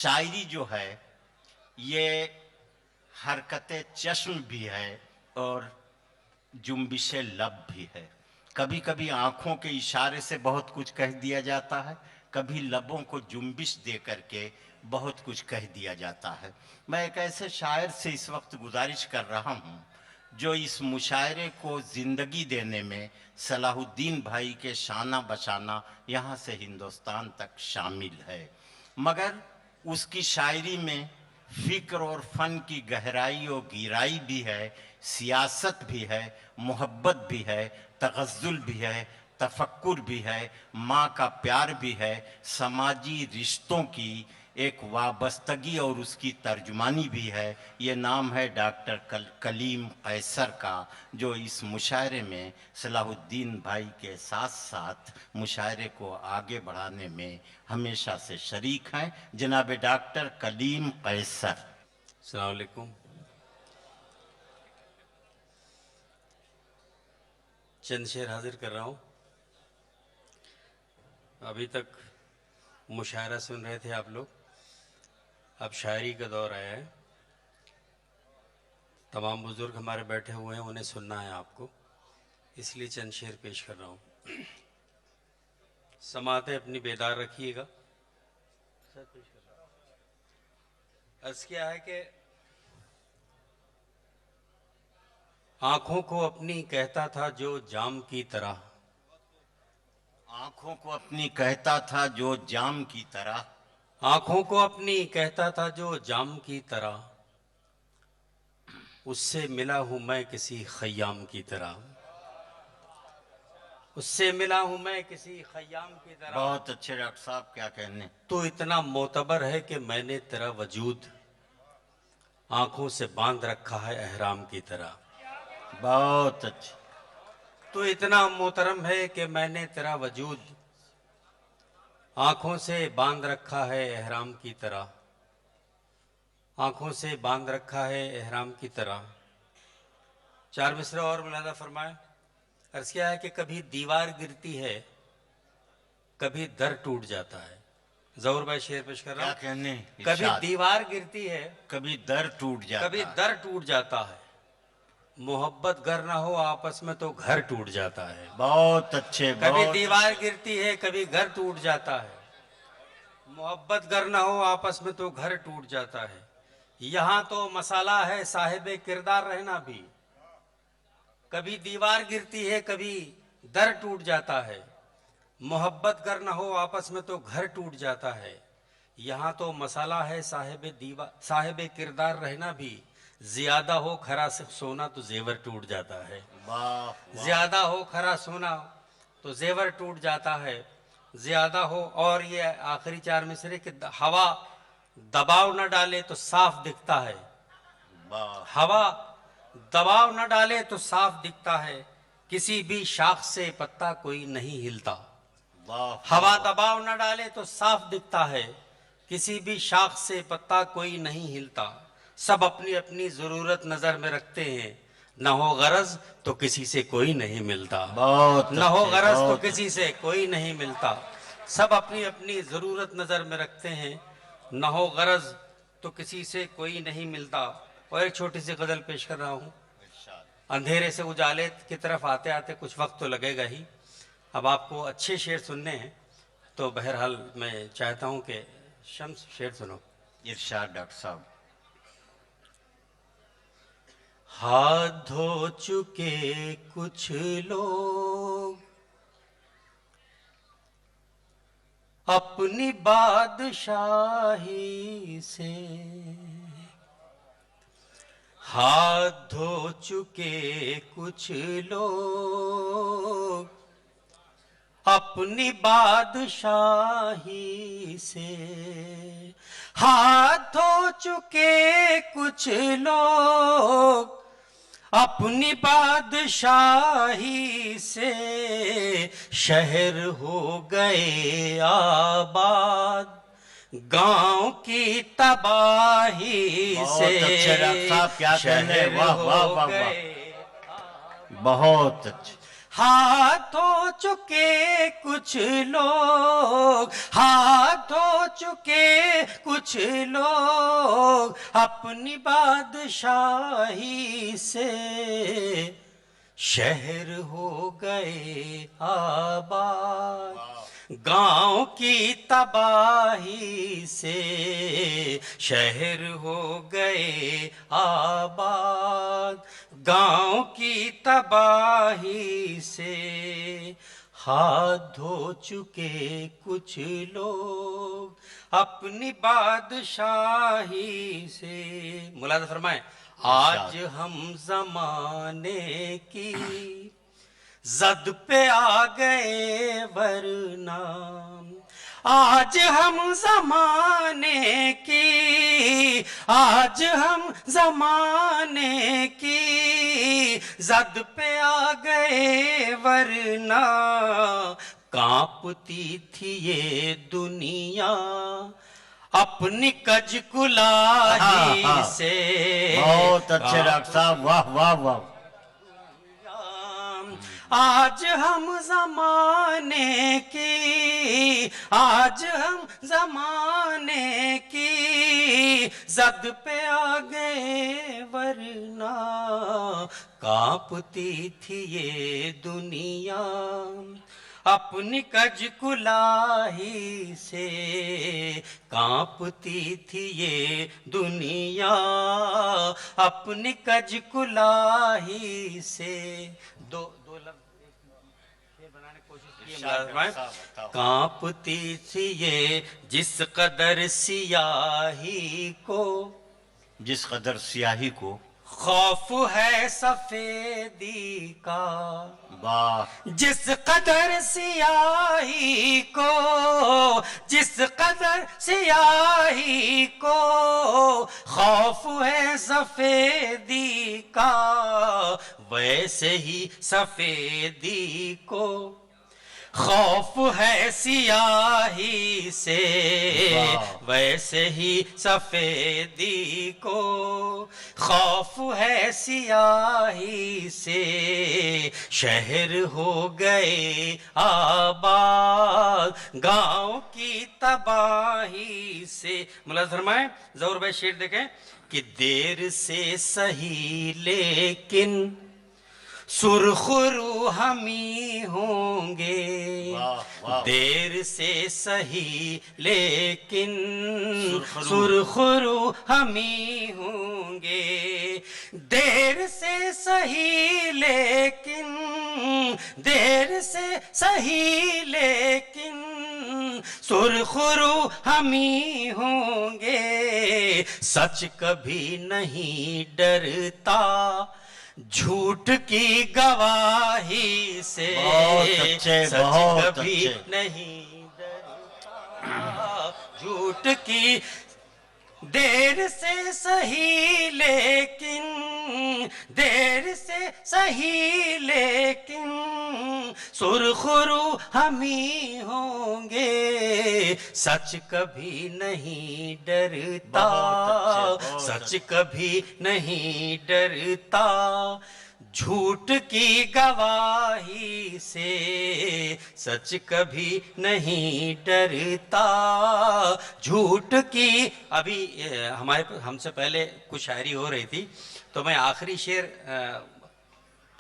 शायरी जो है ये हरकत चश्म भी है और जुम्बिश लब भी है। कभी कभी आँखों के इशारे से बहुत कुछ कह दिया जाता है, कभी लबों को जुम्बिश दे करके बहुत कुछ कह दिया जाता है। मैं एक ऐसे शायर से इस वक्त गुजारिश कर रहा हूँ जो इस मुशायरे को ज़िंदगी देने में सलाहुद्दीन भाई के शाना बशाना यहाँ से हिंदुस्तान तक शामिल है, मगर उसकी शायरी में फ़िक्र और फ़न की गहराई और गहराई भी है, सियासत भी है, मोहब्बत भी है, तगज़्ज़ुल भी है, तफक्कुर भी है, माँ का प्यार भी है, समाजी रिश्तों की एक वाबस्तगी और उसकी तर्जुमानी भी है। ये नाम है डॉक्टर कलीम कैसर का, जो इस मुशायरे में सलाहुद्दीन भाई के साथ साथ मुशायरे को आगे बढ़ाने में हमेशा से शरीक हैं। जनाब डॉक्टर कलीम कैसर। अस्सलाम वालेकुम। चंद शेर हाजिर कर रहा हूँ। अभी तक मुशायरा सुन रहे थे आप लोग, अब शायरी का दौर आया है। तमाम बुजुर्ग हमारे बैठे हुए हैं, उन्हें सुनना है आपको, इसलिए चंद शेर पेश कर रहा हूँ। समातें अपनी बेदार रखिएगा। अर्ज़ क्या है कि आंखों को अपनी कहता था जो जाम की तरह, आँखों को अपनी कहता था जो जाम की तरह, आंखों को अपनी कहता था जो जाम की तरह, उससे मिला हूं मैं किसी खय्याम की तरह, उससे मिला हूं मैं किसी खय्याम की तरह। बहुत अच्छे डॉक्टर साहब, क्या कहने। तो इतना मोतबर है कि मैंने तेरा वजूद आंखों से बांध रखा है अहराम की तरह। बहुत अच्छे। तो इतना मोहतरम है कि मैंने तेरा वजूद आंखों से बांध रखा है अहराम की तरह, आंखों से बांध रखा है अहराम की तरह। चार मिसरा और मुलादा फरमाए। अर्ज़ क्या है कि कभी दीवार गिरती है, कभी दर टूट जाता है। ज़हूर भाई शेर पेश कर रहा हूं। क्या कहने। कभी दीवार गिरती है, कभी दर टूट जाता कभी है। दर टूट जाता है। मोहब्बत गर ना हो आपस में तो घर टूट जाता है। बहुत अच्छे। कभी बहुत दीवार गिरती है, कभी घर टूट जाता है। मोहब्बत गर ना हो आपस में तो घर टूट जाता है। यहाँ तो मसाला है साहिबे किरदार रहना भी। कभी दीवार गिरती है, कभी दर टूट जाता है। मोहब्बत गर ना हो आपस में तो घर टूट जाता है। यहाँ तो मसाला है साहिबे किरदार रहना भी। ज्यादा हो खरा सोना तो जेवर टूट जाता है। वाह। ज्यादा हो खरा सोना तो जेवर टूट जाता है। ज्यादा हो, और ये आखिरी चार मिसरे कि हवा दबाव न डाले तो साफ दिखता है। वाह। हवा दबाव न डाले तो साफ दिखता है। किसी भी शाख से पत्ता कोई नहीं हिलता। वाह। हवा दबाव न डाले तो साफ दिखता है। किसी भी शाख से पत्ता कोई नहीं हिलता। सब अपनी अपनी जरूरत नजर में रखते हैं। न हो गरज तो किसी से कोई नहीं मिलता। बहुत न हो अच्छे, गरज तो बहुत किसी से कोई नहीं मिलता। सब अपनी अपनी जरूरत नजर में रखते हैं। न हो गरज तो किसी से कोई नहीं मिलता। और एक छोटी सी गजल पेश कर रहा हूँ। अंधेरे से उजाले की तरफ आते आते कुछ वक्त तो लगेगा ही। अब आपको अच्छे शेर सुनने हैं, तो बहरहाल मैं चाहता हूं कि शम्स शेर सुनो। इरशाद डॉक्टर साहब। हाथ धो चुके कुछ लोग अपनी बादशाही से, हाथ धो चुके कुछ लोग अपनी बादशाही से, हाथ धो चुके कुछ लोग अपनी बादशाही से, शहर हो गए आबाद गांव की तबाही से। बहुत अच्छे डॉक्टर साहब, क्या कहने। वाह वाह वाह वाह। बहुत अच्छे। ہاتھ دھو چکے کچھ لوگ، ہاتھ دھو چکے کچھ لوگ اپنی بادشاہی سے، شہر ہو گئے آباد گاؤں کی تباہی سے، شہر ہو گئے آباد گاؤں کی تباہی سے، ہاتھ دھو چکے کچھ لوگ اپنی بادشاہی سے۔ ملاحظہ فرمائیں، آج ہم زمانے کی زد پہ آ گئے ورنہ، آج ہم زمانے کی، آج ہم زمانے کی زد پہ آ گئے ورنہ، کانپتی تھی یہ دنیا اپنی کج کلاہی سے۔ بہت اچھے ڈاکٹر صاحب، واہ واہ واہ۔ آج ہم زمانے کی، آج ہم زمانے کی زد پہ آ گئے ورنہ، کانپتی تھی یہ دنیا اپنی کج کلاہی سے، کانپتی تھی یہ دنیا اپنی کج کلاہی سے۔ دو لفظ شعر بنانے کی کوشش کی، کانپتی تھی یہ جس قدر سیاہی کو، جس قدر سیاہی کو خوف ہے سفیدی کا، واہ، جس قدر سیاہی کو، جس قدر سیاہی کو خوف ہے سفیدی کا، ویسے ہی سفیدی کو خوف ہے سیاہی سے، ویسے ہی سفیدی کو خوف ہے سیاہی سے، شہر ہو گئے آباد گاؤں کی تباہی سے۔ ملاحظہ فرمائیں، ظہور بھائی شعر دیکھیں کہ دیر سے سہی لیکن سرخ رو ہمی ہوں گے، دیر سے سہی لیکن سرخ رو ہمی ہوں گے، دیر سے سہی لیکن، دیر سے سہی لیکن سرخ رو ہمی ہوں گے، سچ کبھی نہیں ڈرتا جھوٹ کی گواہی سے، سچ کبھی نہیں ڈرتا جھوٹ کی، دیر سے سہی لیکن، دیر سے سہی لیکن سرخ رو ہمی ہوں گے، سچ کبھی نہیں ڈرتا، سچ کبھی نہیں ڈرتا جھوٹ کی گواہی سے، سچ کبھی نہیں ڈرتا جھوٹ کی۔ ابھی ہم سے پہلے کچھ شاعری ہو رہی تھی، تو میں آخری شعر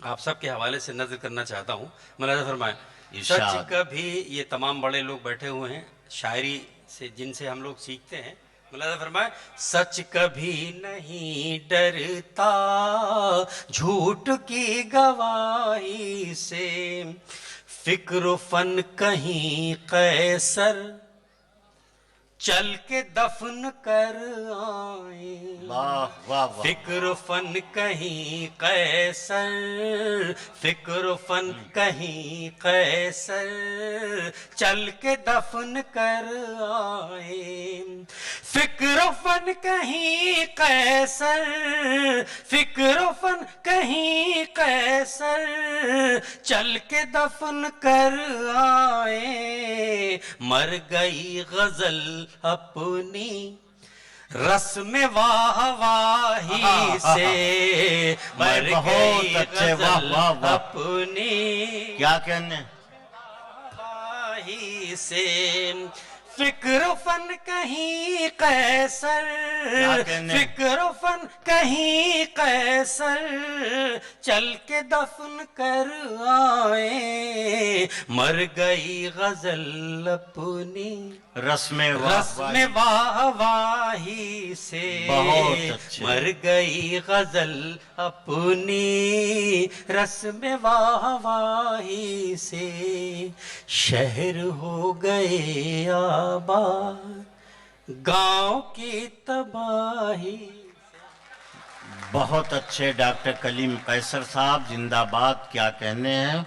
آپ سب کے حوالے سے نظر کرنا چاہتا ہوں۔ ملاحظہ فرمائیں، سچ کبھی، یہ تمام بڑے لوگ بیٹھے ہوئے ہیں شاعری سے جن سے ہم لوگ سیکھتے ہیں، ملاحظہ فرمائیں، سچ کبھی نہیں ڈرتا جھوٹ کی گواہی سے، فکر و فن کہیں قیصر چل کے دفن کر آئیں، فکر و فن کہیں قیصر، فکر و فن کہیں قیصر چل کے دفن کر آئیں، فکر و فن کہیں قیصر، فکر و فن کہیں قیصر چل کے دفن کر آئیں، مر گئی غزل اپنی رسم واہ واہی سے مر بہت گئی اچھے، واہ غزل واہ واہ، اپنی کیا کہنے؟ واہی سے فکر و فن کہیں قیصر، کیا کہنے؟ فکر و فن کہیں قیصر چل کے دفن کر آئے، مر گئی غزل اپنی رسم رسم واہ واہی سے بہت اچھے، مر گئی غزل اپنی رسم واہ واہی سے، شہر ہو گئے آباد گاؤں کی تباہی۔ بہت اچھے ڈاکٹر کلیم قیصر صاحب، زندہ باد، کیا کہنے ہیں۔